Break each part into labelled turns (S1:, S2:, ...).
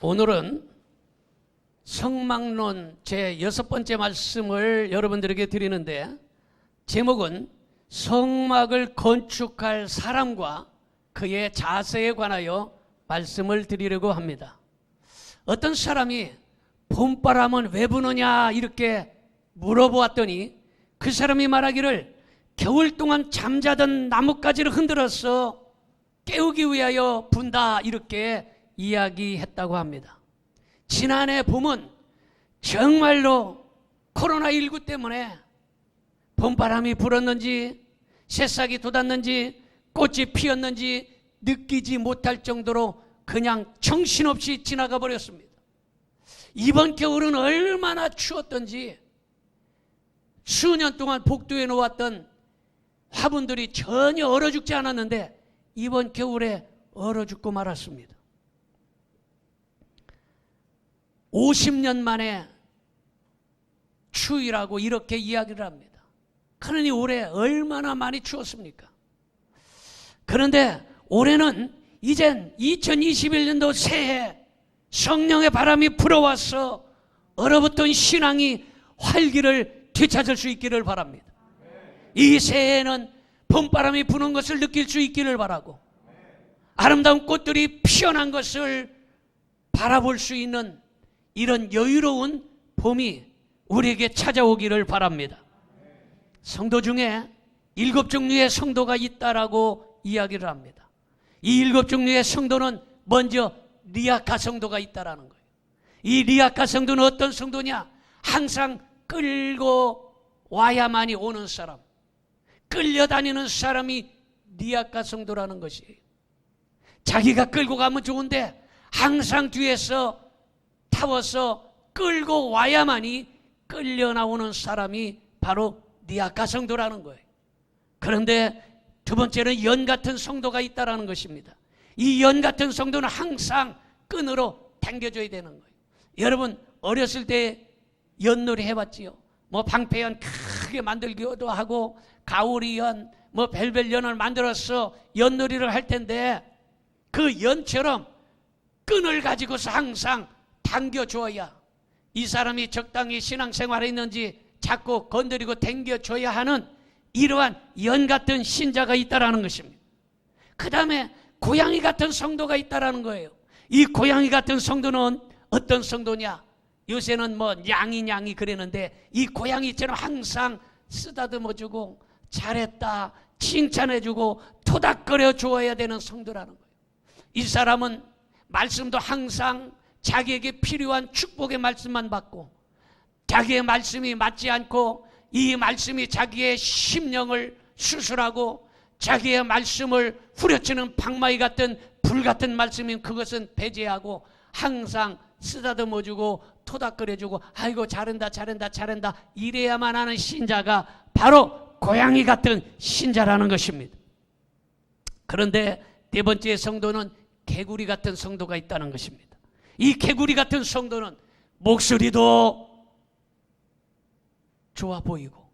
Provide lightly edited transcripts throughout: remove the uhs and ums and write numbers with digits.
S1: 오늘은 성막론 제 6번째 말씀을 여러분들에게 드리는데, 제목은 성막을 건축할 사람과 그의 자세에 관하여 말씀을 드리려고 합니다. 어떤 사람이 봄바람은 왜 부느냐 이렇게 물어보았더니 그 사람이 말하기를 겨울 동안 잠자던 나뭇가지를 흔들어서 깨우기 위하여 분다 이렇게 이야기했다고 합니다. 지난해 봄은 정말로 코로나19 때문에 봄바람이 불었는지 새싹이 돋았는지 꽃이 피었는지 느끼지 못할 정도로 그냥 정신없이 지나가 버렸습니다. 이번 겨울은 얼마나 추웠던지 수년 동안 복도에 놓았던 화분들이 전혀 얼어 죽지 않았는데 이번 겨울에 얼어 죽고 말았습니다. 50년 만에 추위라고 이렇게 이야기를 합니다. 그러니 올해 얼마나 많이 추웠습니까? 그런데 올해는 이젠 2021년도 새해 성령의 바람이 불어와서 얼어붙은 신앙이 활기를 되찾을 수 있기를 바랍니다. 이 새해에는 봄바람이 부는 것을 느낄 수 있기를 바라고, 아름다운 꽃들이 피어난 것을 바라볼 수 있는 이런 여유로운 봄이 우리에게 찾아오기를 바랍니다. 성도 중에 7종류의 성도가 있다라고 이야기를 합니다. 이 7종류의 성도는 먼저 리아카 성도가 있다라는 거예요. 이 리아카 성도는 어떤 성도냐? 항상 끌고 와야만이 오는 사람, 끌려다니는 사람이 리아카 성도라는 것이에요. 자기가 끌고 가면 좋은데 항상 뒤에서 타워서 끌고 와야만이 끌려 나오는 사람이 바로 리아카 성도라는 거예요. 그런데 두 번째는 연 같은 성도가 있다라는 것입니다. 이 연 같은 성도는 항상 끈으로 당겨줘야 되는 거예요. 여러분 어렸을 때 연놀이 해봤지요? 뭐 방패연 크게 만들기도 하고 가오리연, 뭐 별별 연을 만들어서 연놀이를 할 텐데 그 연처럼 끈을 가지고서 항상 당겨줘야 이 사람이 적당히 신앙생활에 있는지 자꾸 건드리고 당겨줘야 하는 이러한 연 같은 신자가 있다라는 것입니다. 그 다음에 고양이 같은 성도가 있다라는 거예요. 이 고양이 같은 성도는 어떤 성도냐? 요새는 뭐 냥이 그러는데 이 고양이처럼 항상 쓰다듬어주고 잘했다 칭찬해주고 토닥거려 주어야 되는 성도라는 거예요. 이 사람은 말씀도 항상 자기에게 필요한 축복의 말씀만 받고, 자기의 말씀이 맞지 않고 이 말씀이 자기의 심령을 수술하고 자기의 말씀을 후려치는 방망이 같은 불 같은 말씀이면 그것은 배제하고 항상 쓰다듬어주고 토닥거려주고 아이고 잘한다 이래야만 하는 신자가 바로 고양이 같은 신자라는 것입니다. 그런데 네 번째 성도는 개구리 같은 성도가 있다는 것입니다. 이 개구리 같은 성도는 목소리도 좋아 보이고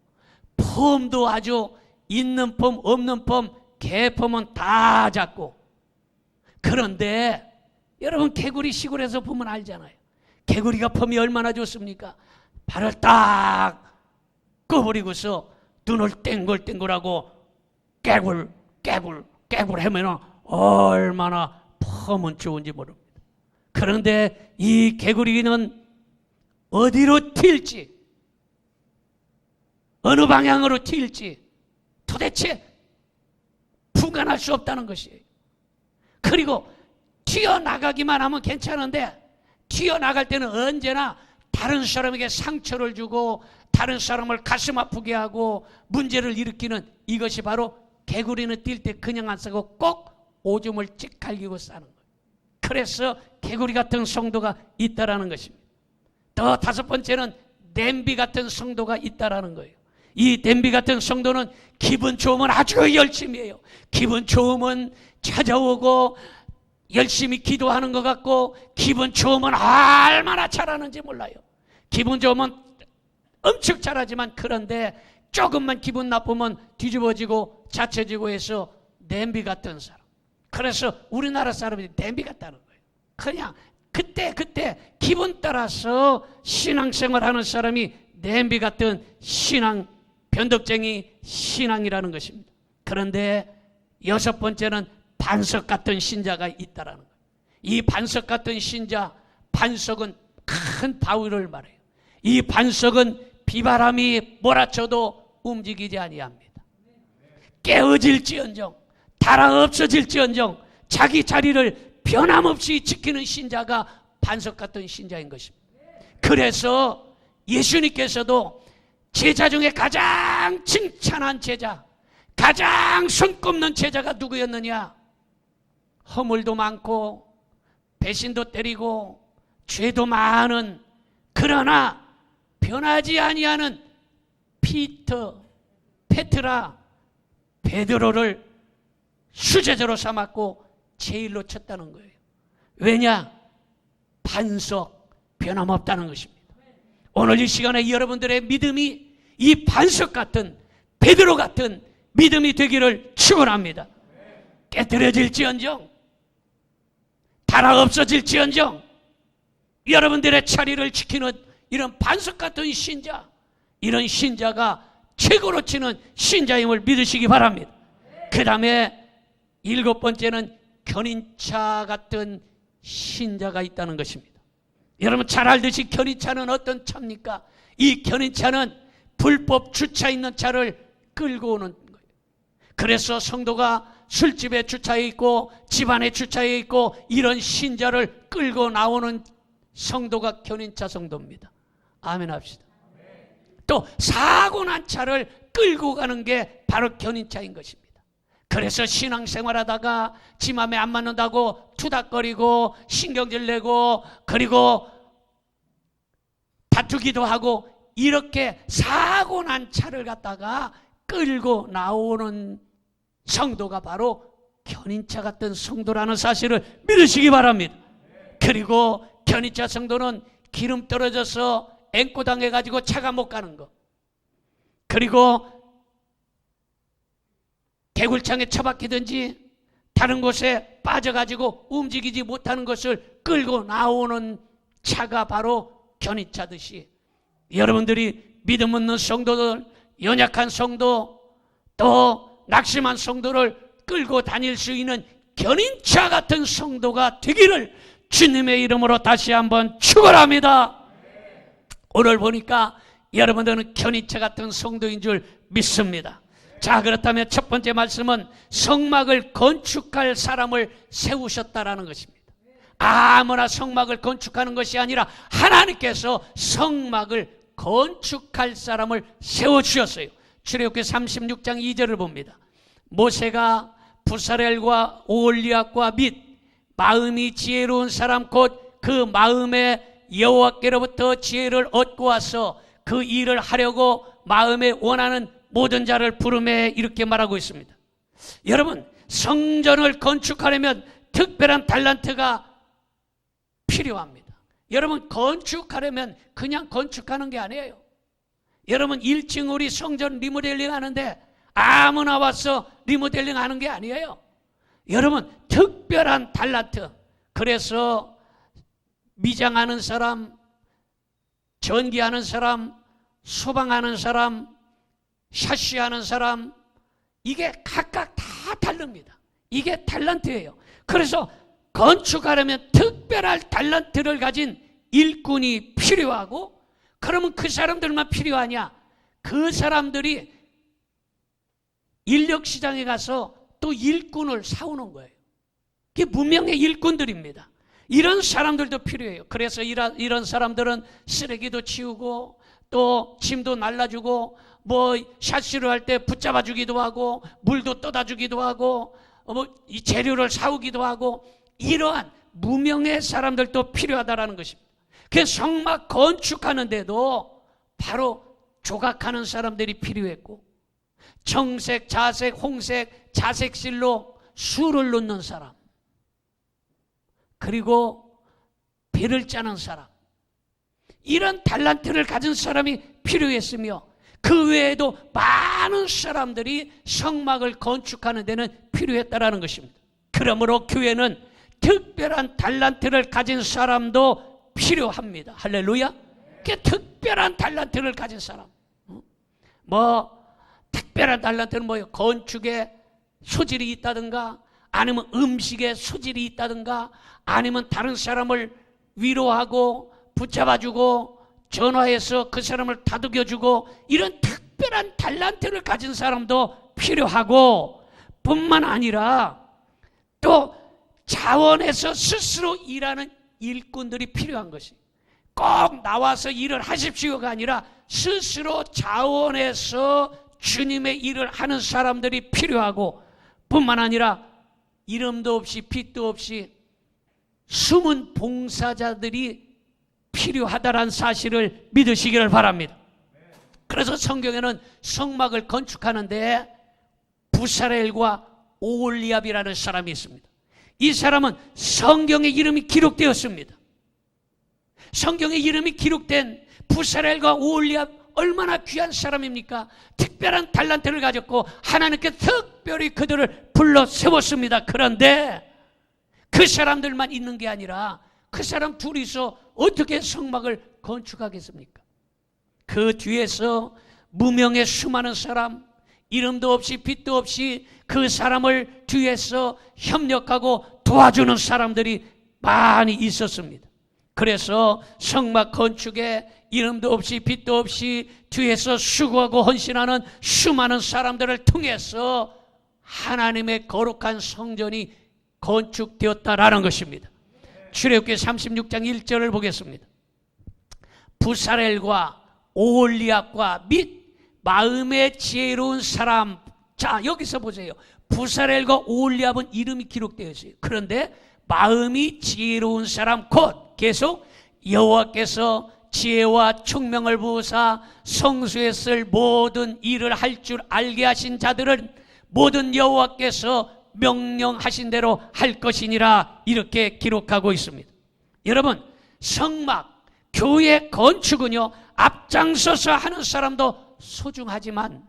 S1: 폼도 아주 있는 폼 없는 폼 개폼은 다 잡고, 그런데 여러분 개구리 시골에서 보면 알잖아요. 개구리가 폼이 얼마나 좋습니까? 발을 딱 꺼버리고서 눈을 땡글땡글하고 깨굴 하면 얼마나 폼은 좋은지 모릅니다. 그런데 이 개구리는 어디로 튈지, 어느 방향으로 튈지 도대체 분간할 수 없다는 것이에요. 그리고 튀어나가기만 하면 괜찮은데 튀어나갈 때는 언제나 다른 사람에게 상처를 주고 다른 사람을 가슴 아프게 하고 문제를 일으키는, 이것이 바로 개구리는 뛸 때 그냥 안 싸고 꼭 오줌을 찍 갈기고 싸는 거예요. 그래서 개구리 같은 성도가 있다라는 것입니다. 또 다섯 번째는 냄비 같은 성도가 있다라는 거예요. 이 냄비 같은 성도는 기분 좋으면 아주 열심히 해요. 기분 좋으면 찾아오고 열심히 기도하는 것 같고, 기분 좋으면 얼마나 잘하는지 몰라요. 기분 좋으면 엄청 잘하지만, 그런데 조금만 기분 나쁘면 뒤집어지고 자처지고 해서 냄비 같은 사람. 그래서 우리나라 사람들이 냄비 같다는 거예요. 그냥 그때 기분 따라서 신앙생활하는 사람이 냄비 같은 신앙, 변덕쟁이 신앙이라는 것입니다. 그런데 여섯 번째는 반석 같은 신자가 있다라는 거예요. 이 반석 같은 신자, 반석은 큰 바위를 말해요. 이 반석은 비바람이 몰아쳐도 움직이지 아니합니다. 깨어질지언정, 달아 없어질지언정 자기 자리를 변함없이 지키는 신자가 반석 같은 신자인 것입니다. 그래서 예수님께서도 제자 중에 가장 칭찬한 제자, 가장 손꼽는 제자가 누구였느냐? 허물도 많고 배신도 때리고 죄도 많은, 그러나 변하지 아니하는 페트라, 베드로를 수제자로 삼았고 제일로 쳤다는 거예요. 왜냐? 반석, 변함없다는 것입니다. 오늘 이 시간에 여러분들의 믿음이 이 반석 같은, 베드로 같은 믿음이 되기를 축원합니다. 깨뜨려질지언정, 달아 없어질지언정 여러분들의 자리를 지키는 이런 반석 같은 신자, 이런 신자가 최고로 치는 신자임을 믿으시기 바랍니다. 그 다음에 일곱 번째는 견인차 같은 신자가 있다는 것입니다. 여러분 잘 알듯이 견인차는 어떤 차입니까? 이 견인차는 불법 주차 있는 차를 끌고 오는 거예요. 그래서 성도가 술집에 주차해 있고 집안에 주차해 있고 이런 신자를 끌고 나오는 성도가 견인차 성도입니다. 아멘 합시다. 또 사고 난 차를 끌고 가는 게 바로 견인차인 것입니다. 그래서 신앙생활하다가 지 맘에 안 맞는다고 투닥거리고 신경질 내고 그리고 다투기도 하고 이렇게 사고 난 차를 갖다가 끌고 나오는 성도가 바로 견인차 같은 성도라는 사실을 믿으시기 바랍니다. 그리고 견인차 성도는 기름 떨어져서 앵꼬당해가지고 차가 못 가는 거, 그리고 개굴창에 처박히든지 다른 곳에 빠져가지고 움직이지 못하는 것을 끌고 나오는 차가 바로 견인차듯이 여러분들이 믿음 없는 성도들, 연약한 성도, 또 낙심한 성도를 끌고 다닐 수 있는 견인차 같은 성도가 되기를 주님의 이름으로 다시 한번 축원합니다. 오늘 보니까 여러분들은 견인차 같은 성도인 줄 믿습니다. 자, 그렇다면 첫 번째 말씀은 성막을 건축할 사람을 세우셨다라는 것입니다. 아무나 성막을 건축하는 것이 아니라 하나님께서 성막을 건축할 사람을 세워주셨어요. 출애굽기 36장 2절을 봅니다. 모세가 부사렐과 오홀리압과 및 마음이 지혜로운 사람 곧 그 마음에 여호와께로부터 지혜를 얻고 와서 그 일을 하려고 마음에 원하는 모든 자를 부르매 이렇게 말하고 있습니다. 여러분, 성전을 건축하려면 특별한 달란트가 필요합니다. 여러분, 건축하려면 그냥 건축하는 게 아니에요. 여러분, 1층 우리 성전 리모델링 하는데 아무나 와서 리모델링 하는 게 아니에요. 여러분, 특별한 달란트. 그래서 미장하는 사람, 전기하는 사람, 소방하는 사람, 샤시하는 사람, 이게 각각 다 다릅니다. 이게 달란트예요. 그래서 건축하려면 특별한 달란트를 가진 일꾼이 필요하고, 그러면 그 사람들만 필요하냐? 그 사람들이 인력시장에 가서 또 일꾼을 사오는 거예요. 그게 무명의 일꾼들입니다. 이런 사람들도 필요해요. 그래서 이런 사람들은 쓰레기도 치우고 또 짐도 날라주고 뭐 샷시를 할 때 붙잡아 주기도 하고 물도 떠다 주기도 하고 이 재료를 사오기도 하고 이러한 무명의 사람들도 필요하다라는 것입니다. 그 성막 건축하는데도 바로 조각하는 사람들이 필요했고, 청색, 자색, 홍색, 자색실로 술을 넣는 사람, 그리고 배를 짜는 사람, 이런 달란트를 가진 사람이 필요했으며, 그 외에도 많은 사람들이 성막을 건축하는 데는 필요했다라는 것입니다. 그러므로 교회는 특별한 달란트를 가진 사람도 필요합니다. 할렐루야. 그 특별한 달란트를 가진 사람. 특별한 달란트는 뭐예요? 건축에 소질이 있다든가, 아니면 음식에 소질이 있다든가, 아니면 다른 사람을 위로하고 붙잡아주고 전화해서 그 사람을 다독여주고, 이런 특별한 달란트를 가진 사람도 필요하고, 뿐만 아니라 또 자원해서 스스로 일하는 일꾼들이 필요한 것이, 꼭 나와서 일을 하십시오가 아니라 스스로 자원해서 주님의 일을 하는 사람들이 필요하고, 뿐만 아니라 이름도 없이 빛도 없이 숨은 봉사자들이 필요하다는 사실을 믿으시기를 바랍니다. 그래서 성경에는 성막을 건축하는데 부사렐과 오홀리압이라는 사람이 있습니다. 이 사람은 성경의 이름이 기록되었습니다. 성경의 이름이 기록된 부사렐과 오홀리압, 얼마나 귀한 사람입니까? 특별한 달란트를 가졌고 하나님께 특별히 그들을 불러 세웠습니다. 그런데 그 사람들만 있는 게 아니라 그 사람 둘이서 어떻게 성막을 건축하겠습니까? 그 뒤에서 무명의 수많은 사람, 이름도 없이 빛도 없이 그 사람을 뒤에서 협력하고 도와주는 사람들이 많이 있었습니다. 그래서 성막 건축에 이름도 없이 빛도 없이 뒤에서 수고하고 헌신하는 수많은 사람들을 통해서 하나님의 거룩한 성전이 건축되었다라는 것입니다. 출애굽기 36장 1절을 보겠습니다. 부사렐과 오홀리압과 및 마음의 지혜로운 사람. 자, 여기서 보세요. 부사렐과 오홀리압은 이름이 기록되어 있어요. 그런데 마음이 지혜로운 사람, 곧 계속 여호와께서 지혜와 총명을 부으사 성소에 쓸 모든 일을 할 줄 알게 하신 자들은 모든 여호와께서 명령하신 대로 할 것이니라, 이렇게 기록하고 있습니다. 여러분, 성막, 교회 건축은요, 앞장서서 하는 사람도 소중하지만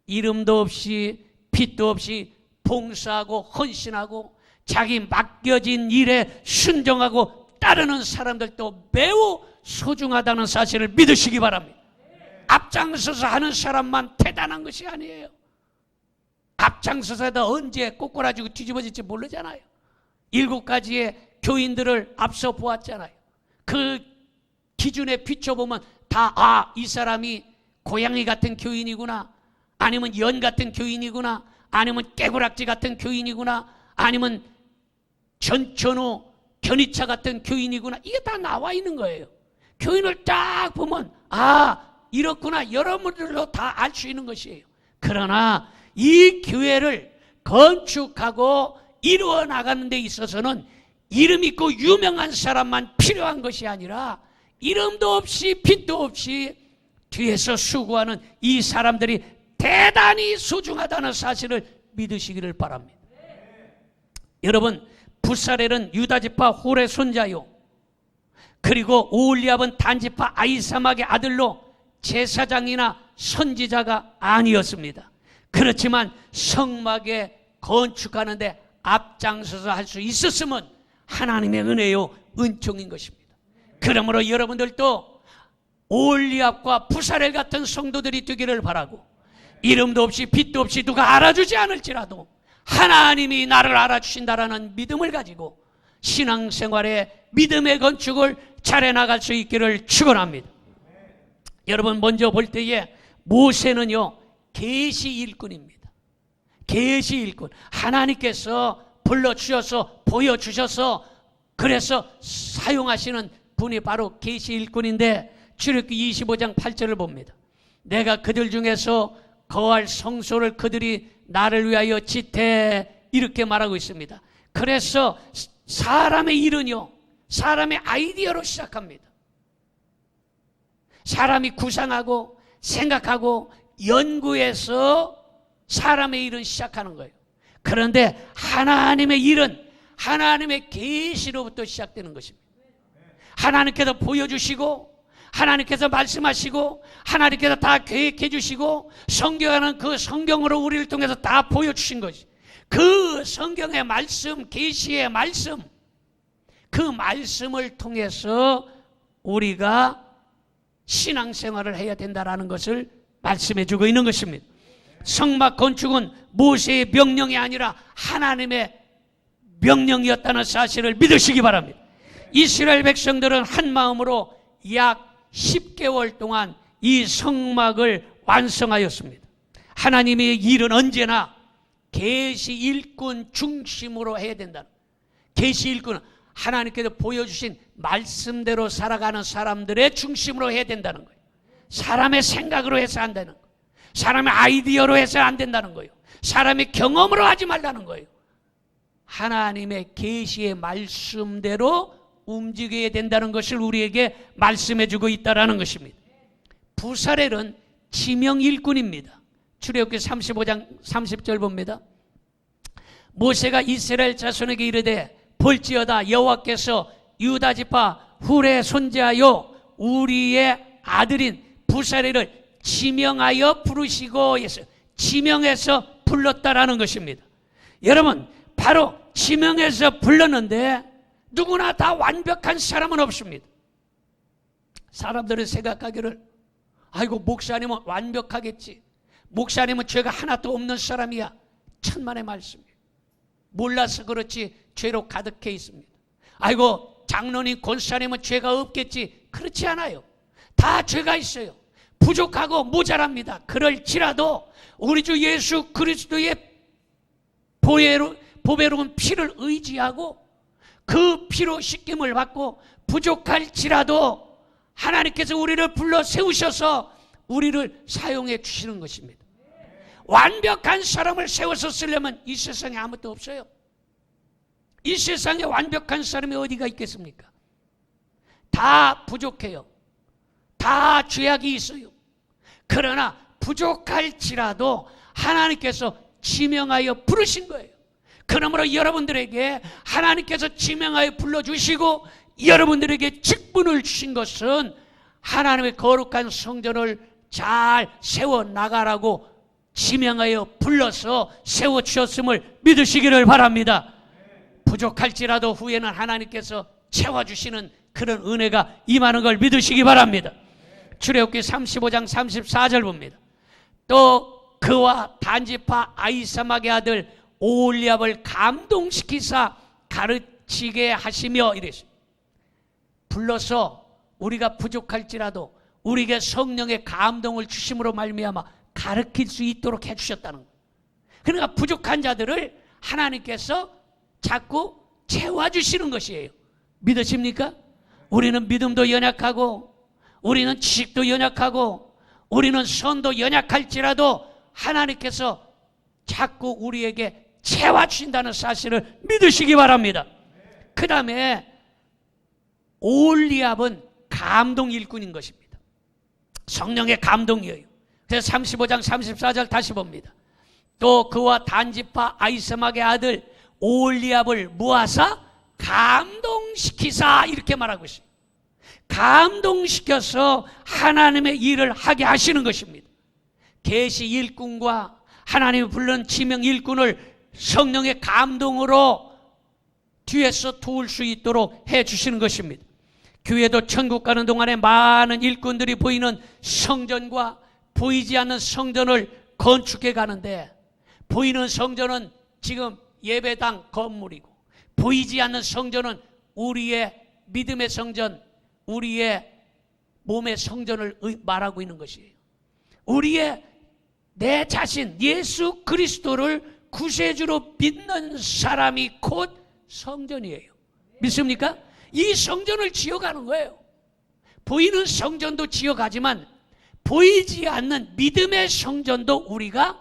S1: 이름도 없이 빛도 없이 봉사하고 헌신하고 자기 맡겨진 일에 순종하고 따르는 사람들도 매우 소중하다는 사실을 믿으시기 바랍니다. 앞장서서 하는 사람만 대단한 것이 아니에요. 앞장서서 하다 언제 꼬꾸라지고 뒤집어질지 모르잖아요. 7가지의 교인들을 앞서 보았잖아요. 그 기준에 비춰보면 다 이 사람이 고양이 같은 교인이구나, 아니면 연 같은 교인이구나, 아니면 깨구락지 같은 교인이구나, 아니면 전천후 견이차 같은 교인이구나, 이게 다 나와 있는 거예요. 교인을 딱 보면 이렇구나, 여러분들로 다 알 수 있는 것이에요. 그러나 이 교회를 건축하고 이루어 나가는 데 있어서는 이름 있고 유명한 사람만 필요한 것이 아니라 이름도 없이 빛도 없이 뒤에서 수고하는 이 사람들이 대단히 소중하다는 사실을 믿으시기를 바랍니다. 여러분, 부사렐은 유다지파 홀의 손자요, 그리고 오홀리압은 단지파 아히사막의 아들로 제사장이나 선지자가 아니었습니다. 그렇지만 성막에 건축하는데 앞장서서 할 수 있었으면 하나님의 은혜요, 은총인 것입니다. 그러므로 여러분들도 오홀리압과 부사렐 같은 성도들이 되기를 바라고, 이름도 없이 빛도 없이 누가 알아주지 않을지라도 하나님이 나를 알아주신다라는 믿음을 가지고 신앙생활의 믿음의 건축을 잘해 나갈 수 있기를 축원합니다. 여러분, 먼저 볼 때에 모세는요, 계시 일꾼입니다. 계시 일꾼. 하나님께서 불러주셔서 보여주셔서 그래서 사용하시는 분이 바로 계시 일꾼인데, 출애굽기 25장 8절을 봅니다. 내가 그들 중에서 거할 성소를 그들이 나를 위하여 짓되, 이렇게 말하고 있습니다. 그래서 사람의 일은요, 사람의 아이디어로 시작합니다. 사람이 구상하고 생각하고 연구해서 사람의 일은 시작하는 거예요. 그런데 하나님의 일은 하나님의 계시로부터 시작되는 것입니다. 하나님께서 보여주시고, 하나님께서 말씀하시고, 하나님께서 다 계획해 주시고, 성경하는 그 성경으로 우리를 통해서 다 보여주신 것이, 그 성경의 말씀, 계시의 말씀, 그 말씀을 통해서 우리가 신앙생활을 해야 된다는 것을 말씀해 주고 있는 것입니다. 성막 건축은 모세의 명령이 아니라 하나님의 명령이었다는 사실을 믿으시기 바랍니다. 이스라엘 백성들은 한 마음으로 약 10개월 동안 이 성막을 완성하였습니다. 하나님의 일은 언제나 계시 일꾼 중심으로 해야 된다. 계시 일꾼은 하나님께서 보여주신 말씀대로 살아가는 사람들의 중심으로 해야 된다는 거예요. 사람의 생각으로 해서 안 되는 거예요. 사람의 아이디어로 해서 안 된다는 거예요. 사람의 경험으로 하지 말라는 거예요. 하나님의 계시의 말씀대로 움직여야 된다는 것을 우리에게 말씀해 주고 있다는 것입니다. 부사렐은 지명 일꾼입니다. 출애굽기 35장 30절 봅니다. 모세가 이스라엘 자손에게 이르되 볼지어다 여호와께서 유다 지파 훌의 손자요 우리의 아들인 부사렐을 지명하여 부르시고 했어요. 지명해서 불렀다라는 것입니다. 여러분, 바로 지명해서 불렀는데 누구나 다 완벽한 사람은 없습니다. 사람들은 생각하기를 아이고 목사님은 완벽하겠지, 목사님은 죄가 하나도 없는 사람이야. 천만의 말씀이에요. 몰라서 그렇지 죄로 가득해 있습니다. 아이고 장로님 권사님은 죄가 없겠지. 그렇지 않아요. 다 죄가 있어요. 부족하고 모자랍니다. 그럴지라도 우리 주 예수 그리스도의 보배로운 피를 의지하고 그 피로 씻김을 받고 부족할지라도 하나님께서 우리를 불러 세우셔서 우리를 사용해 주시는 것입니다. 완벽한 사람을 세워서 쓰려면 이 세상에 아무것도 없어요. 이 세상에 완벽한 사람이 어디가 있겠습니까? 다 부족해요. 다 죄악이 있어요. 그러나 부족할지라도 하나님께서 지명하여 부르신 거예요. 그러므로 여러분들에게 하나님께서 지명하여 불러주시고 여러분들에게 직분을 주신 것은 하나님의 거룩한 성전을 잘 세워나가라고 지명하여 불러서 세워주셨음을 믿으시기를 바랍니다. 부족할지라도 후에는 하나님께서 채워주시는 그런 은혜가 임하는 걸 믿으시기 바랍니다. 출애굽기 35장 34절 봅니다. 또 그와 단지파 아히사막의 아들 오홀리압을 감동시키사 가르치게 하시며 이랬어요. 불러서 우리가 부족할지라도 우리에게 성령의 감동을 주심으로 말미암아 가르칠 수 있도록 해주셨다는 거예요. 그러니까 부족한 자들을 하나님께서 자꾸 채워주시는 것이에요. 믿으십니까? 우리는 믿음도 연약하고 우리는 지식도 연약하고 우리는 선도 연약할지라도 하나님께서 자꾸 우리에게 채워주신다는 사실을 믿으시기 바랍니다. 그 다음에 오홀리압은 감동 일꾼인 것입니다. 성령의 감동이에요. 그래서 35장 34절 다시 봅니다. 또 그와 단지파 아히사막의 아들 오홀리압을 모아사 감동시키사 이렇게 말하고 있어요. 감동시켜서 하나님의 일을 하게 하시는 것입니다. 계시 일꾼과 하나님이 부른 지명 일꾼을 성령의 감동으로 뒤에서 도울 수 있도록 해주시는 것입니다. 교회도 천국 가는 동안에 많은 일꾼들이 보이는 성전과 보이지 않는 성전을 건축해 가는데, 보이는 성전은 지금 예배당 건물이고 보이지 않는 성전은 우리의 믿음의 성전, 우리의 몸의 성전을 말하고 있는 것이에요. 우리의 내 자신 예수 그리스도를 구세주로 믿는 사람이 곧 성전이에요. 믿습니까? 이 성전을 지어가는 거예요. 보이는 성전도 지어가지만 보이지 않는 믿음의 성전도 우리가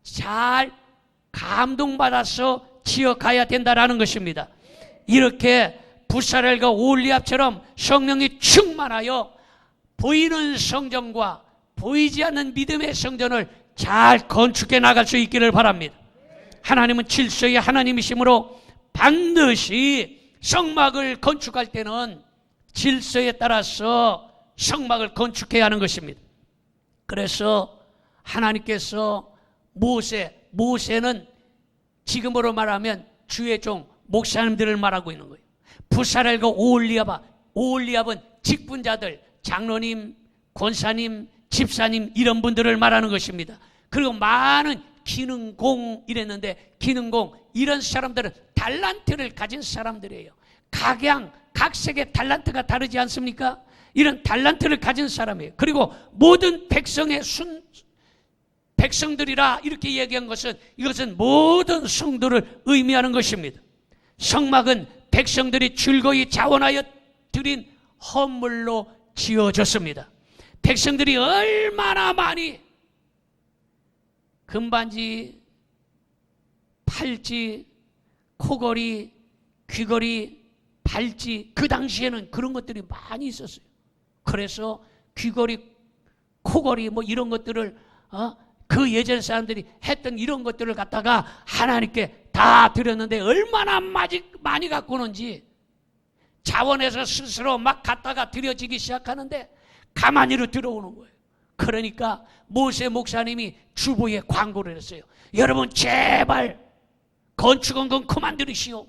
S1: 잘 감동받아서 지어가야 된다는 것입니다. 이렇게 부사렐과 오홀리압처럼 성령이 충만하여 보이는 성전과 보이지 않는 믿음의 성전을 잘 건축해 나갈 수 있기를 바랍니다. 하나님은 질서의 하나님이시므로 반드시 성막을 건축할 때는 질서에 따라서 성막을 건축해야 하는 것입니다. 그래서 하나님께서 모세는 지금으로 말하면 주의 종 목사님들을 말하고 있는 거예요. 부사렐과 오홀리압은 직분자들, 장로님, 권사님, 집사님 이런 분들을 말하는 것입니다. 그리고 많은 기능공 이랬는데, 기능공 이런 사람들은 달란트를 가진 사람들이에요. 각색의 달란트가 다르지 않습니까? 이런 달란트를 가진 사람이에요. 그리고 모든 백성들이라 이렇게 얘기한 것은, 이것은 모든 성도를 의미하는 것입니다. 성막은 백성들이 즐거이 자원하여 드린 헌물로 지어졌습니다. 백성들이 얼마나 많이 금반지, 팔찌, 코걸이, 귀걸이, 발찌, 그 당시에는 그런 것들이 많이 있었어요. 그래서 귀걸이, 코걸이 뭐 이런 것들을 그 예전 사람들이 했던 이런 것들을 갖다가 하나님께 다 드렸는데 얼마나 많이 갖고 오는지, 자원해서 스스로 막 갖다가 드려지기 시작하는데 가만히로 들어오는 거예요. 그러니까 모세 목사님이 주보에 광고를 했어요. 여러분 제발 건축원금 그만 들으시오.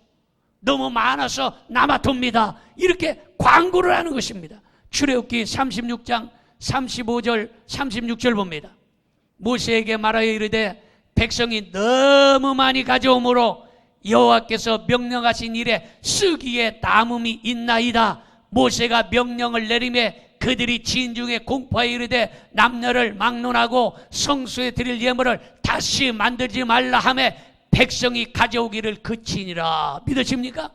S1: 너무 많아서 남아돕니다. 이렇게 광고를 하는 것입니다. 출애굽기 36장 35절 36절 봅니다. 모세에게 말하여 이르되 백성이 너무 많이 가져오므로 여호와께서 명령하신 일에 쓰기에 남음이 있나이다. 모세가 명령을 내리매 그들이 진중에 공포하여 이르되 남녀를 막론하고 성소에 드릴 예물을 다시 만들지 말라 하며 백성이 가져오기를 그치니라. 믿으십니까?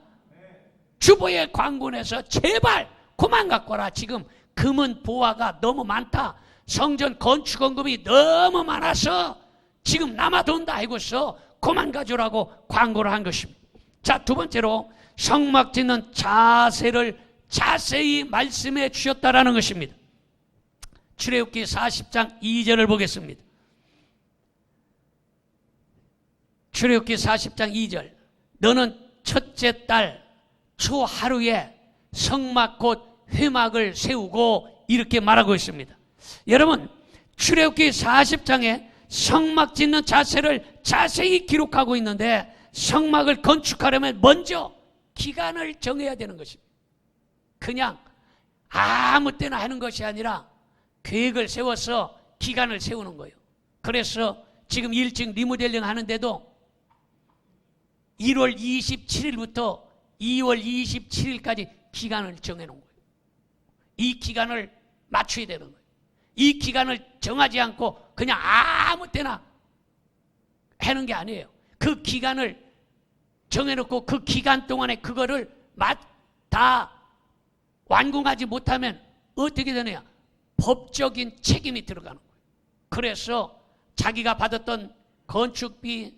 S1: 주보에 광고내서 제발 그만 갖고 와라. 지금 금은 보화가 너무 많다. 성전 건축원금이 너무 많아서 지금 남아돈다 하고서 그만 가져오라고 광고를 한 것입니다. 자, 두 번째로 성막 짓는 자세를 자세히 말씀해 주셨다라는 것입니다. 출애굽기 40장 2절을 보겠습니다. 출애굽기 40장 2절. 너는 첫째 달 초 하루에 성막 곧 회막을 세우고, 이렇게 말하고 있습니다. 여러분, 출애굽기 40장에 성막 짓는 자세를 자세히 기록하고 있는데, 성막을 건축하려면 먼저 기간을 정해야 되는 것입니다. 그냥 아무 때나 하는 것이 아니라 계획을 세워서 기간을 세우는 거예요. 그래서 지금 1층 리모델링 하는데도 1월 27일부터 2월 27일까지 기간을 정해놓은 거예요. 이 기간을 맞춰야 되는 거예요. 이 기간을 정하지 않고 그냥 아무 때나 하는 게 아니에요. 그 기간을 정해놓고 그 기간 동안에 그거를 다 완공하지 못하면 어떻게 되느냐? 법적인 책임이 들어가는 거예요. 그래서 자기가 받았던 건축비,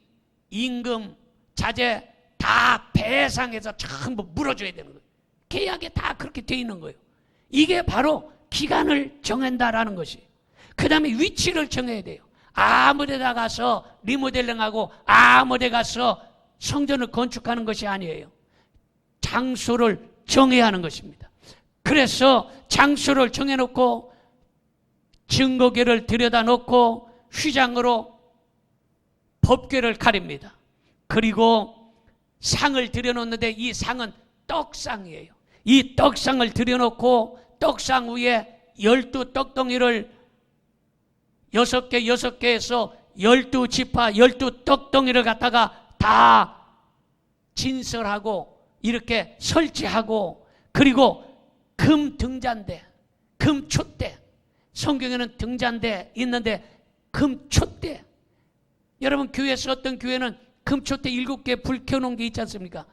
S1: 임금, 자재 다 배상해서 전부 물어줘야 되는 거예요. 계약에 다 그렇게 돼 있는 거예요. 이게 바로 기간을 정한다라는 것이에요. 그 다음에 위치를 정해야 돼요. 아무 데다 가서 리모델링하고 아무 데 가서 성전을 건축하는 것이 아니에요. 장소를 정해야 하는 것입니다. 그래서 장소를 정해놓고 증거궤를 들여다 놓고 휘장으로 법궤를 가립니다. 그리고 상을 들여놓는데 이 상은 떡상이에요. 이 떡상을 들여놓고 떡상 위에 12떡덩이를 6개에서 12지파 12떡덩이를 갖다가 다 진설하고 이렇게 설치하고, 그리고 금 등잔대, 금 촛대, 성경에는 등잔대 있는데 금 촛대, 여러분 교회에서 어떤 교회는 금 촛대 7개 불 켜놓은 게 있지 않습니까?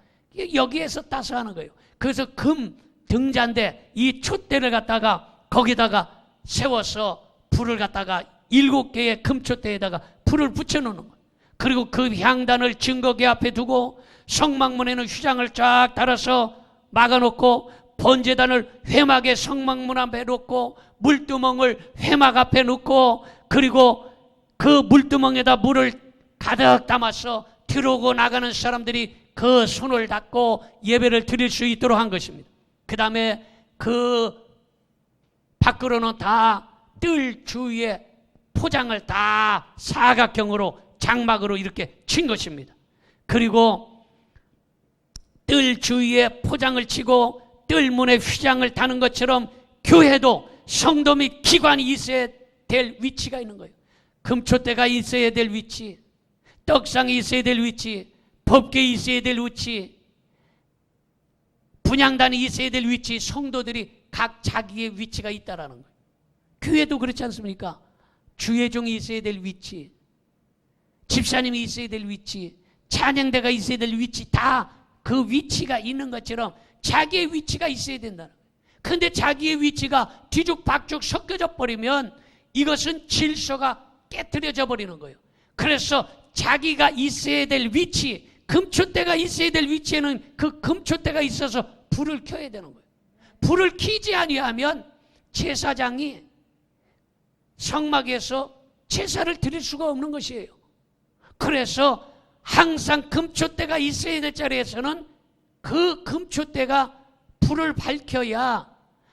S1: 여기에서 따서 하는 거예요. 그래서 금 등잔대, 이 촛대를 갖다가 거기다가 세워서 불을 갖다가 7개의 금 촛대에다가 불을 붙여놓는 거예요. 그리고 그 향단을 증거궤 앞에 두고 성막문에는 휘장을 쫙 달아서 막아놓고 번제단을 회막의 성막문 앞에 놓고 물두멍을 회막 앞에 놓고, 그리고 그 물두멍에다 물을 가득 담아서 들어오고 나가는 사람들이 그 손을 닦고 예배를 드릴 수 있도록 한 것입니다. 그 다음에 그 밖으로는 다 뜰 주위에 포장을 다 사각형으로 장막으로 이렇게 친 것입니다. 그리고 뜰 주위에 포장을 치고 뜰문에 휘장을 다는 것처럼 교회도 성도 및 기관이 있어야 될 위치가 있는 거예요. 금초대가 있어야 될 위치, 떡상이 있어야 될 위치, 법궤에 있어야 될 위치, 분향단이 있어야 될 위치, 성도들이 각 자기의 위치가 있다라는 거예요. 교회도 그렇지 않습니까? 주회종이 있어야 될 위치, 집사님이 있어야 될 위치, 찬양대가 있어야 될 위치, 다 그 위치가 있는 것처럼 자기의 위치가 있어야 된다는 거예요. 그런데 자기의 위치가 뒤죽박죽 섞여져 버리면 이것은 질서가 깨트려져 버리는 거예요. 그래서 자기가 있어야 될 위치, 금초대가 있어야 될 위치에는 그 금초대가 있어서 불을 켜야 되는 거예요. 불을 켜지 아니하면 제사장이 성막에서 제사를 드릴 수가 없는 것이에요. 그래서 항상 금초대가 있어야 될 자리에서는 그 금초대가 불을 밝혀야,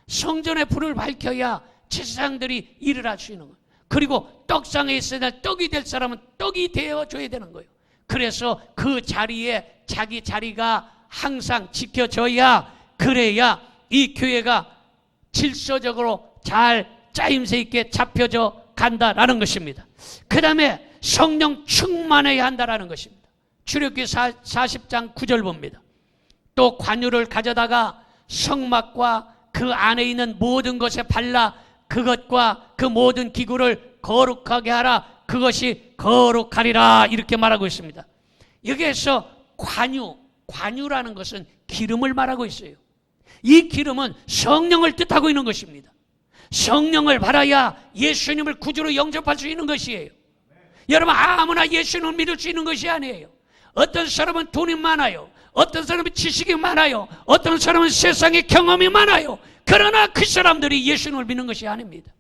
S1: 성전에 불을 밝혀야 제사장들이 일을 할 수 있는 거예요. 그리고 떡상에 있어야 될 떡이 될 사람은 떡이 되어줘야 되는 거예요. 그래서 그 자리에 자기 자리가 항상 지켜져야, 그래야 이 교회가 질서적으로 잘 짜임새 있게 잡혀져 간다라는 것입니다. 그 다음에 성령 충만해야 한다라는 것입니다. 출애굽기 40장 9절 봅니다. 또 관유를 가져다가 성막과 그 안에 있는 모든 것에 발라 그것과 그 모든 기구를 거룩하게 하라. 그것이 거룩하리라. 이렇게 말하고 있습니다. 여기에서 관유라는 것은 기름을 말하고 있어요. 이 기름은 성령을 뜻하고 있는 것입니다. 성령을 받아야 예수님을 구주로 영접할 수 있는 것이에요. 여러분, 아무나 예수님을 믿을 수 있는 것이 아니에요. 어떤 사람은 돈이 많아요. 어떤 사람은 지식이 많아요. 어떤 사람은 세상의 경험이 많아요. 그러나 그 사람들이 예수님을 믿는 것이 아닙니다.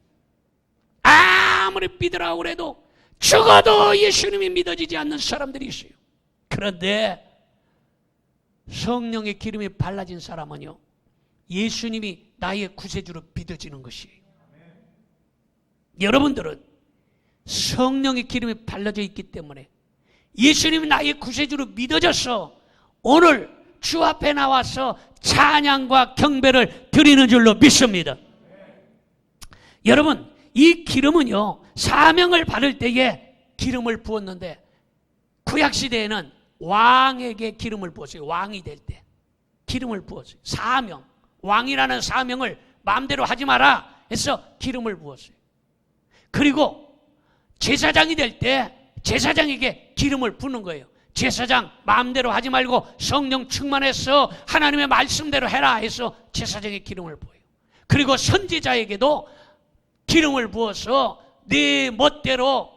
S1: 아무리 믿으라고 해도 죽어도 예수님이 믿어지지 않는 사람들이 있어요. 그런데 성령의 기름이 발라진 사람은요, 예수님이 나의 구세주로 믿어지는 것이에요. 여러분들은 성령의 기름이 발라져 있기 때문에 예수님이 나의 구세주로 믿어져서 오늘 주 앞에 나와서 찬양과 경배를 드리는 줄로 믿습니다. 여러분, 이 기름은요, 사명을 받을 때에 기름을 부었는데 구약시대에는 왕에게 기름을 부었어요. 왕이 될 때 기름을 부었어요. 사명, 왕이라는 사명을 마음대로 하지 마라 해서 기름을 부었어요. 그리고 제사장이 될 때 제사장에게 기름을 붓는 거예요. 제사장 마음대로 하지 말고 성령 충만해서 하나님의 말씀대로 해라 해서 제사장에 기름을 부어요. 그리고 선지자에게도 기름을 부어서 네 멋대로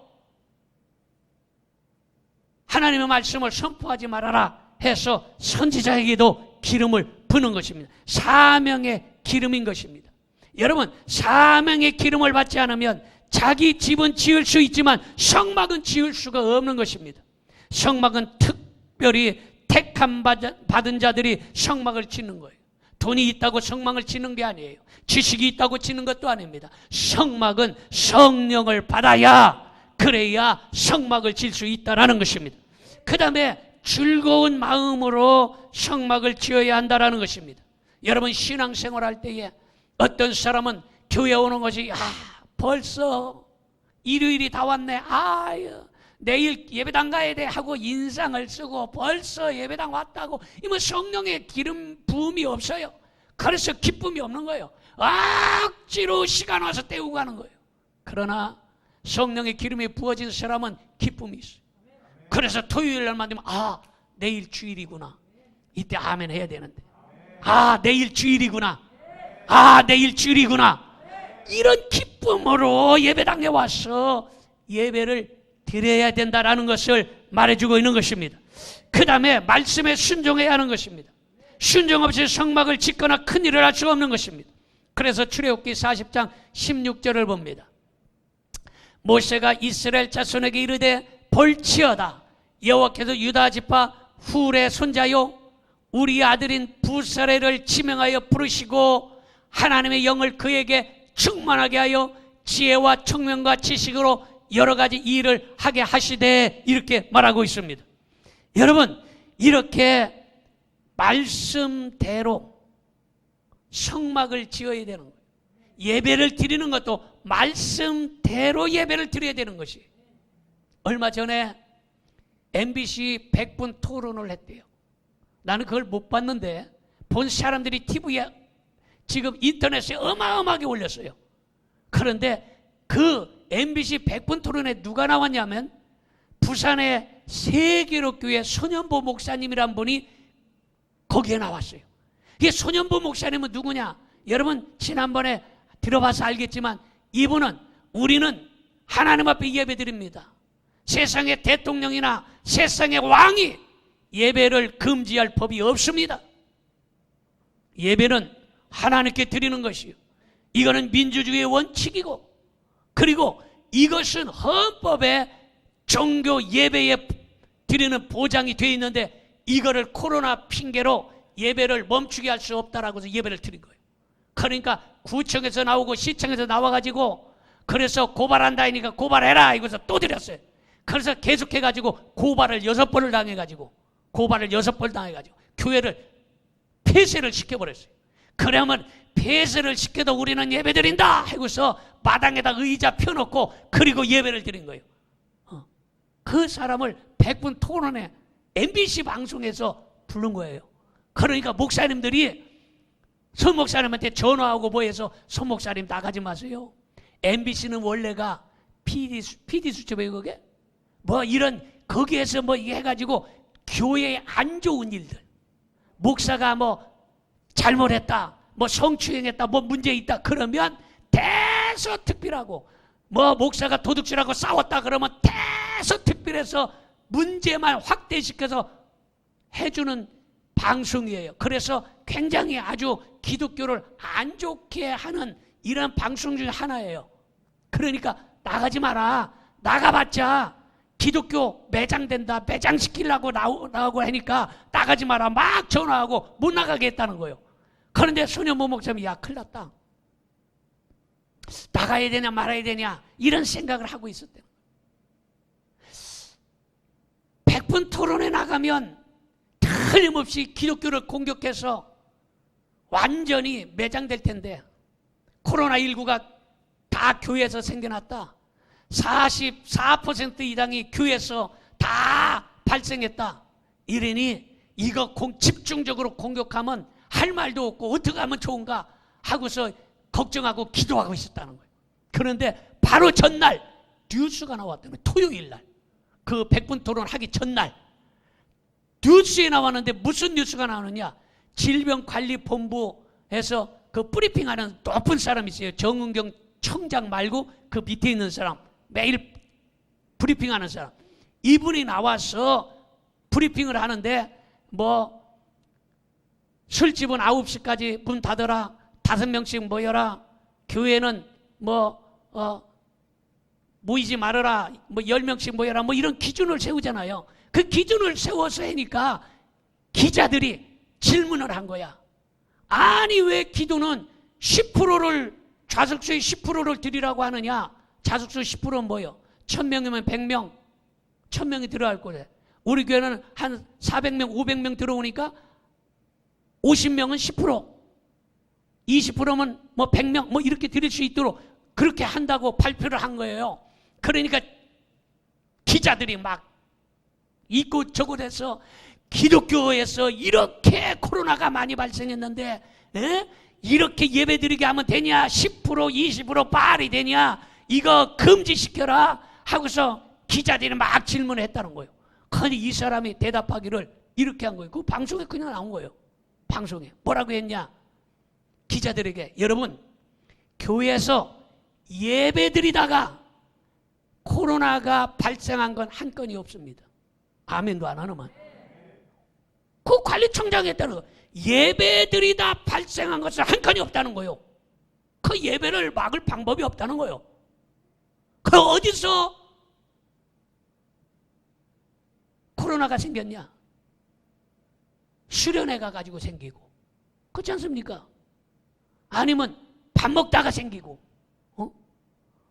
S1: 하나님의 말씀을 선포하지 말아라 해서 선지자에게도 기름을 부는 것입니다. 사명의 기름인 것입니다. 여러분, 사명의 기름을 받지 않으면 자기 집은 지을 수 있지만 성막은 지을 수가 없는 것입니다. 성막은 특별히 택함 받은 자들이 성막을 짓는 거예요. 돈이 있다고 성막을 짓는 게 아니에요. 지식이 있다고 짓는 것도 아닙니다. 성막은 성령을 받아야, 그래야 성막을 질 수 있다는 것입니다. 그 다음에 즐거운 마음으로 성막을 지어야 한다는 것입니다. 여러분, 신앙생활 할 때에 어떤 사람은 교회 오는 것이 벌써 일요일이 다 왔네, 내일 예배당 가야 돼 하고 인상을 쓰고 벌써 예배당 왔다고, 이건 성령의 기름 부음이 없어요. 그래서 기쁨이 없는 거예요. 억지로 시간 와서 때우고 가는 거예요. 그러나 성령의 기름이 부어진 사람은 기쁨이 있어요. 그래서 토요일 날만 되면 내일 주일이구나, 이때 아멘 해야 되는데, 내일 주일이구나, 내일 주일이구나, 이런 기쁨으로 예배당에 와서 예배를 드려야 된다는 것을 말해주고 있는 것입니다. 그 다음에 말씀에 순종해야 하는 것입니다. 순종 없이 성막을 짓거나 큰 일을 할 수가 없는 것입니다. 그래서 출애굽기 40장 16절을 봅니다. 모세가 이스라엘 자손에게 이르되 볼지어다, 여호와께서 유다 지파 훌의 손자요 우리 아들인 부사레를 지명하여 부르시고 하나님의 영을 그에게 충만하게 하여 지혜와 청명과 지식으로 여러 가지 일을 하게 하시되, 이렇게 말하고 있습니다. 여러분, 이렇게 말씀대로 성막을 지어야 되는 거예요. 예배를 드리는 것도 말씀대로 예배를 드려야 되는 것이. 얼마 전에 MBC 100분 토론을 했대요. 나는 그걸 못 봤는데 본 사람들이 TV에 지금 인터넷에 어마어마하게 올렸어요. 그런데 그 MBC 100분 토론에 누가 나왔냐면 부산의 세계로교회 손현보 목사님이란 분이 거기에 나왔어요. 이게 손현보 목사님은 누구냐? 여러분 지난번에 들어봐서 알겠지만 이분은 우리는 하나님 앞에 예배드립니다. 세상의 대통령이나 세상의 왕이 예배를 금지할 법이 없습니다. 예배는 하나님께 드리는 것이요. 이거는 민주주의의 원칙이고, 그리고 이것은 헌법에 종교 예배에 드리는 보장이 되어 있는데 이거를 코로나 핑계로 예배를 멈추게 할 수 없다라고 해서 예배를 드린 거예요. 그러니까 구청에서 나오고 시청에서 나와가지고 그래서 고발한다 하니까 고발해라 이거서 또 드렸어요. 그래서 계속해가지고 고발을 6번을 당해가지고 교회를 폐쇄를 시켜버렸어요. 그러면 폐쇄를 시켜도 우리는 예배드린다 하고서 마당에다 의자 펴놓고 그리고 예배를 드린 거예요. 그 사람을 100분 토론에 MBC 방송에서 부른 거예요. 그러니까 목사님들이 손 목사님한테 전화하고 뭐해서 손 목사님 나가지 마세요. MBC는 원래가 PD 수첩이에요. 그게 뭐 이런 거기에서 뭐 해가지고 교회에 안 좋은 일들, 목사가 뭐 잘못했다, 뭐 성추행했다, 뭐 문제 있다 그러면 대서특필하고, 뭐 목사가 도둑질하고 싸웠다 그러면 대서특필해서 문제만 확대시켜서 해주는 방송이에요. 그래서 굉장히 아주 기독교를 안 좋게 하는 이런 방송 중에 하나예요. 그러니까 나가지 마라. 나가봤자 기독교 매장된다, 매장시키려고 나오고 하니까 나가지 마라 막 전화하고 못 나가게 했다는 거예요. 그런데 손현보 목사님이 야 큰일 났다, 나가야 되냐 말아야 되냐 이런 생각을 하고 있었대요. 100분 토론에 나가면 틀림없이 기독교를 공격해서 완전히 매장될 텐데 코로나19가 다 교회에서 생겨났다, 44% 이상이 교회에서 다 발생했다 이러니 이거 집중적으로 공격하면 할 말도 없고 어떻게 하면 좋은가 하고서 걱정하고 기도하고 있었다는 거예요. 그런데 바로 전날 뉴스가 나왔다는 거예요. 토요일날 그 100분 토론 하기 전날 뉴스에 나왔는데 무슨 뉴스가 나오느냐, 질병관리본부에서 그 브리핑하는 높은 사람이 있어요. 정은경 청장 말고 그 밑에 있는 사람, 매일 브리핑하는 사람, 이분이 나와서 브리핑을 하는데 뭐 술집은 9시까지 문 닫아라, 5명씩 모여라, 교회는 모이지 말아라, 10명씩 모여라, 뭐 이런 기준을 세우잖아요. 그 기준을 세워서 하니까 기자들이 질문을 한 거야. 아니 왜 기도는 10%를 좌석수의 10%를 드리라고 하느냐. 좌석수 10%는 뭐예요? 1000명이면 100명, 1000명이 들어갈 거래. 우리 교회는 한 400명, 500명 들어오니까 50명은 10%, 20%면 뭐 100명 뭐 이렇게 드릴 수 있도록 그렇게 한다고 발표를 한 거예요. 그러니까 기자들이 막 있고 저곳 해서 기독교에서 이렇게 코로나가 많이 발생했는데 이렇게 예배드리게 하면 되냐, 10% 20% 빨이 되냐, 이거 금지시켜라 하고서 기자들이 막 질문을 했다는 거예요. 그런데 이 사람이 대답하기를 이렇게 한 거예요. 그 방송에 그냥 나온 거예요. 방송에 뭐라고 했냐, 기자들에게 여러분 교회에서 예배드리다가 코로나가 발생한 건 한 건이 없습니다. 아멘도 안 하는만. 그 관리청장이 했다는 거예요. 예배드리다 발생한 것은 한 건이 없다는 거예요. 그 예배를 막을 방법이 없다는 거예요. 그 어디서 코로나가 생겼냐? 수련회 가가지고 생기고, 그렇지 않습니까? 아니면 밥 먹다가 생기고,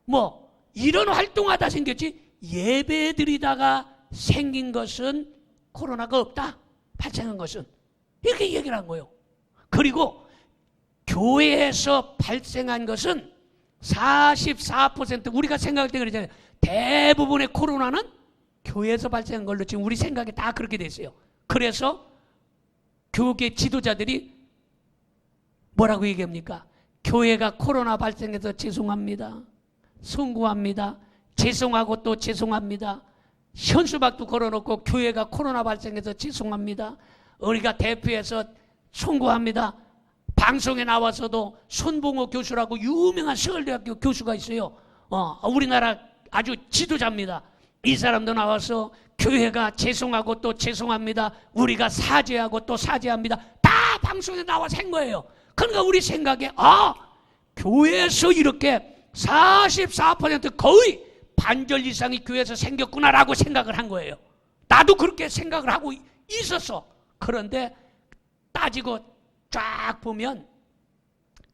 S1: 뭐 이런 활동하다 생겼지 예배 드리다가 생긴 것은 코로나가 없다. 발생한 것은 이렇게 얘기를 한 거예요. 그리고 교회에서 발생한 것은 44%, 우리가 생각할 때 그러잖아요. 대부분의 코로나는 교회에서 발생한 걸로 지금 우리 생각이 다 그렇게 됐어요. 그래서 교계 지도자들이 뭐라고 얘기합니까? 교회가 코로나 발생해서 죄송합니다. 송구합니다. 죄송하고 또 죄송합니다. 현수막도 걸어놓고 교회가 코로나 발생해서 죄송합니다. 우리가 대표해서 송구합니다. 방송에 나와서도 손봉호 교수라고 유명한 서울대학교 교수가 있어요. 우리나라 아주 지도자입니다. 이 사람도 나와서 교회가 죄송하고 또 죄송합니다. 우리가 사죄하고 또 사죄합니다. 다 방송에 나와서 한 거예요. 그러니까 우리 생각에 교회에서 이렇게 44% 거의 반절 이상이 교회에서 생겼구나라고 생각을 한 거예요. 나도 그렇게 생각을 하고 있었어. 그런데 따지고 쫙 보면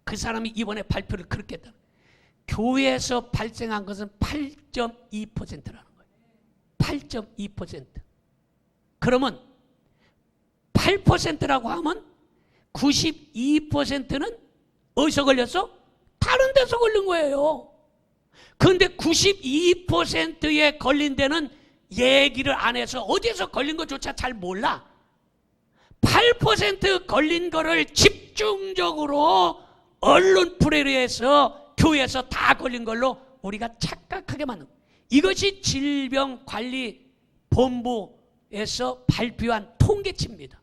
S1: 그 사람이 이번에 발표를 그렇게 했다. 교회에서 발생한 것은 8.2%라는 거예요. 8.2%. 그러면 8%라고 하면 92%는 어디서 걸렸어? 다른 데서 걸린 거예요. 그런데 92%에 걸린 데는 얘기를 안 해서 어디서 걸린 것조차 잘 몰라. 8% 걸린 거를 집중적으로 언론 프레리에서 교회에서 다 걸린 걸로 우리가 착각하게 만든 거예요. 이것이 질병관리본부에서 발표한 통계치입니다.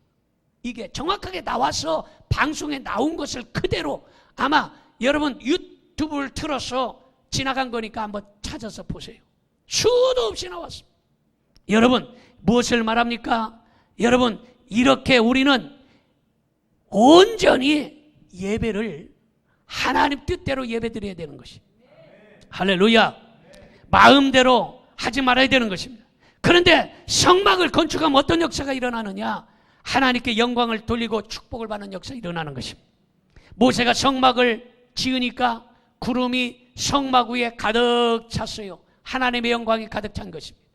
S1: 이게 정확하게 나와서 방송에 나온 것을 그대로 아마 여러분 유튜브를 틀어서 지나간 거니까 한번 찾아서 보세요. 수도 없이 나왔습니다. 여러분 무엇을 말합니까? 여러분 이렇게 우리는 온전히 예배를 하나님 뜻대로 예배드려야 되는 것입니다. 할렐루야. 마음대로 하지 말아야 되는 것입니다. 그런데 성막을 건축하면 어떤 역사가 일어나느냐? 하나님께 영광을 돌리고 축복을 받는 역사가 일어나는 것입니다. 모세가 성막을 지으니까 구름이 성막 위에 가득 찼어요. 하나님의 영광이 가득 찬 것입니다.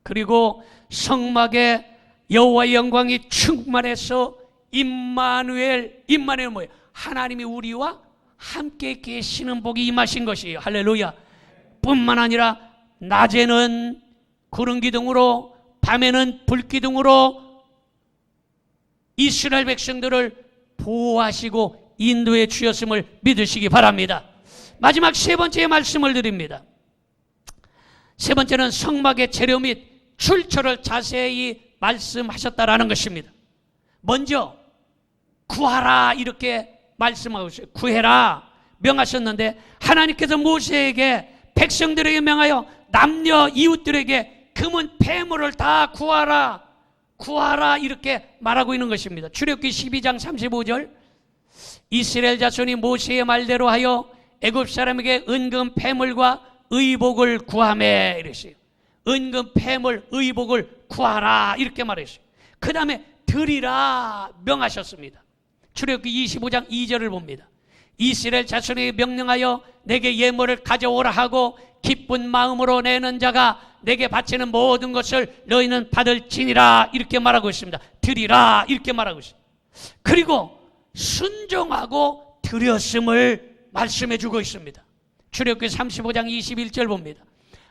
S1: 그리고 성막에 여호와의 영광이 충만해서 임마누엘 뭐예요? 하나님이 우리와 함께 계시는 복이 임하신 것이에요. 할렐루야. 뿐만 아니라 낮에는 구름 기둥으로 밤에는 불 기둥으로 이스라엘 백성들을 보호하시고 인도해 주셨음을 믿으시기 바랍니다. 마지막 세 번째 말씀을 드립니다. 세 번째는 성막의 재료 및 출처를 자세히 말씀하셨다라는 것입니다. 먼저 구하라 이렇게 말씀하고 있어요. 구해라 명하셨는데 하나님께서 모세에게 백성들에게 명하여 남녀 이웃들에게 금은 폐물을 다 구하라 이렇게 말하고 있는 것입니다. 출애굽기 12장 35절 이스라엘 자손이 모세의 말대로 하여 애굽 사람에게 은금 폐물과 의복을 구하매 이랬어요. 은금 폐물 의복을 구하라 이렇게 말했어요. 그 다음에 드리라 명하셨습니다. 출애굽기 25장 2절을 봅니다. 이스라엘 자손에게 명령하여 내게 예물을 가져오라 하고 기쁜 마음으로 내는 자가 내게 바치는 모든 것을 너희는 받을지니라 이렇게 말하고 있습니다. 드리라 이렇게 말하고 있습니다. 그리고 순종하고 드렸음을 말씀해 주고 있습니다. 출애굽기 35장 21절 봅니다.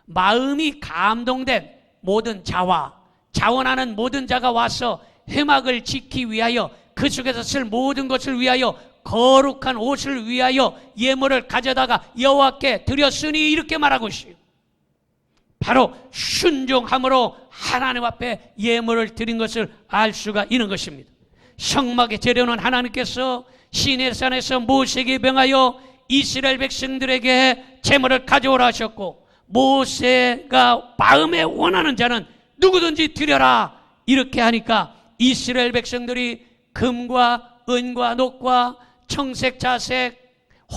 S1: 마음이 감동된 모든 자와 자원하는 모든 자가 와서 회막을 지키기 위하여 그 속에서 쓸 모든 것을 위하여 거룩한 옷을 위하여 예물을 가져다가 여호와께 드렸으니 이렇게 말하고 있어요. 바로 순종함으로 하나님 앞에 예물을 드린 것을 알 수가 있는 것입니다. 성막의 재료는 하나님께서 시내산에서 모세에게 명하여 이스라엘 백성들에게 제물을 가져오라 하셨고 모세가 마음에 원하는 자는 누구든지 드려라 이렇게 하니까 이스라엘 백성들이 금과 은과 녹과 청색 자색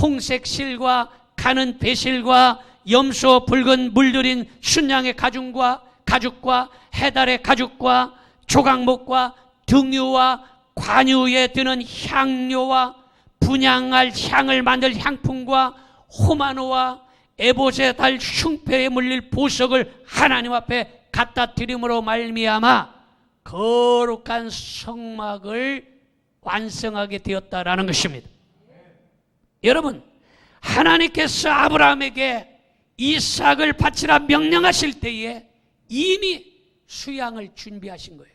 S1: 홍색 실과 가는 배실과 염소 붉은 물들인 순양의 가죽과 해달의 가죽과 조각목과 등유와 관유에 드는 향료와 분향할 향을 만들 향품과 호마노와 에봇에 달 흉패에 물릴 보석을 하나님 앞에 갖다 드림으로 말미암아 거룩한 성막을 완성하게 되었다라는 것입니다. 여러분, 하나님께서 아브라함에게 이삭을 바치라 명령하실 때에 이미 수양을 준비하신 거예요.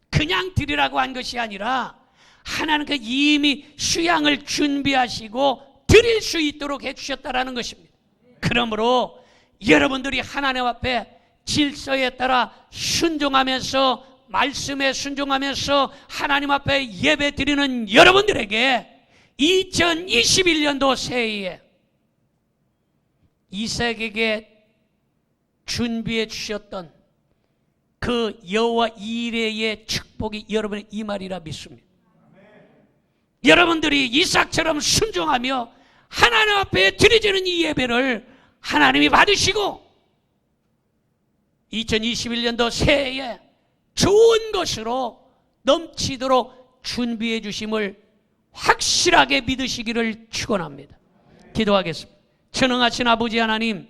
S1: 그냥 드리라고 한 것이 아니라 하나님께서 이미 수양을 준비하시고 드릴 수 있도록 해주셨다라는 것입니다. 그러므로 여러분들이 하나님 앞에 질서에 따라 순종하면서, 말씀에 순종하면서 하나님 앞에 예배 드리는 여러분들에게 2021년도 새해에 이삭에게 준비해 주셨던 그 여호와 이레의 축복이 여러분의 이 말이라 믿습니다. 여러분들이 이삭처럼 순종하며 하나님 앞에 드려지는 이 예배를 하나님이 받으시고 2021년도 새해에 좋은 것으로 넘치도록 준비해 주심을 확실하게 믿으시기를 축원합니다. 기도하겠습니다. 전능하신 아버지 하나님,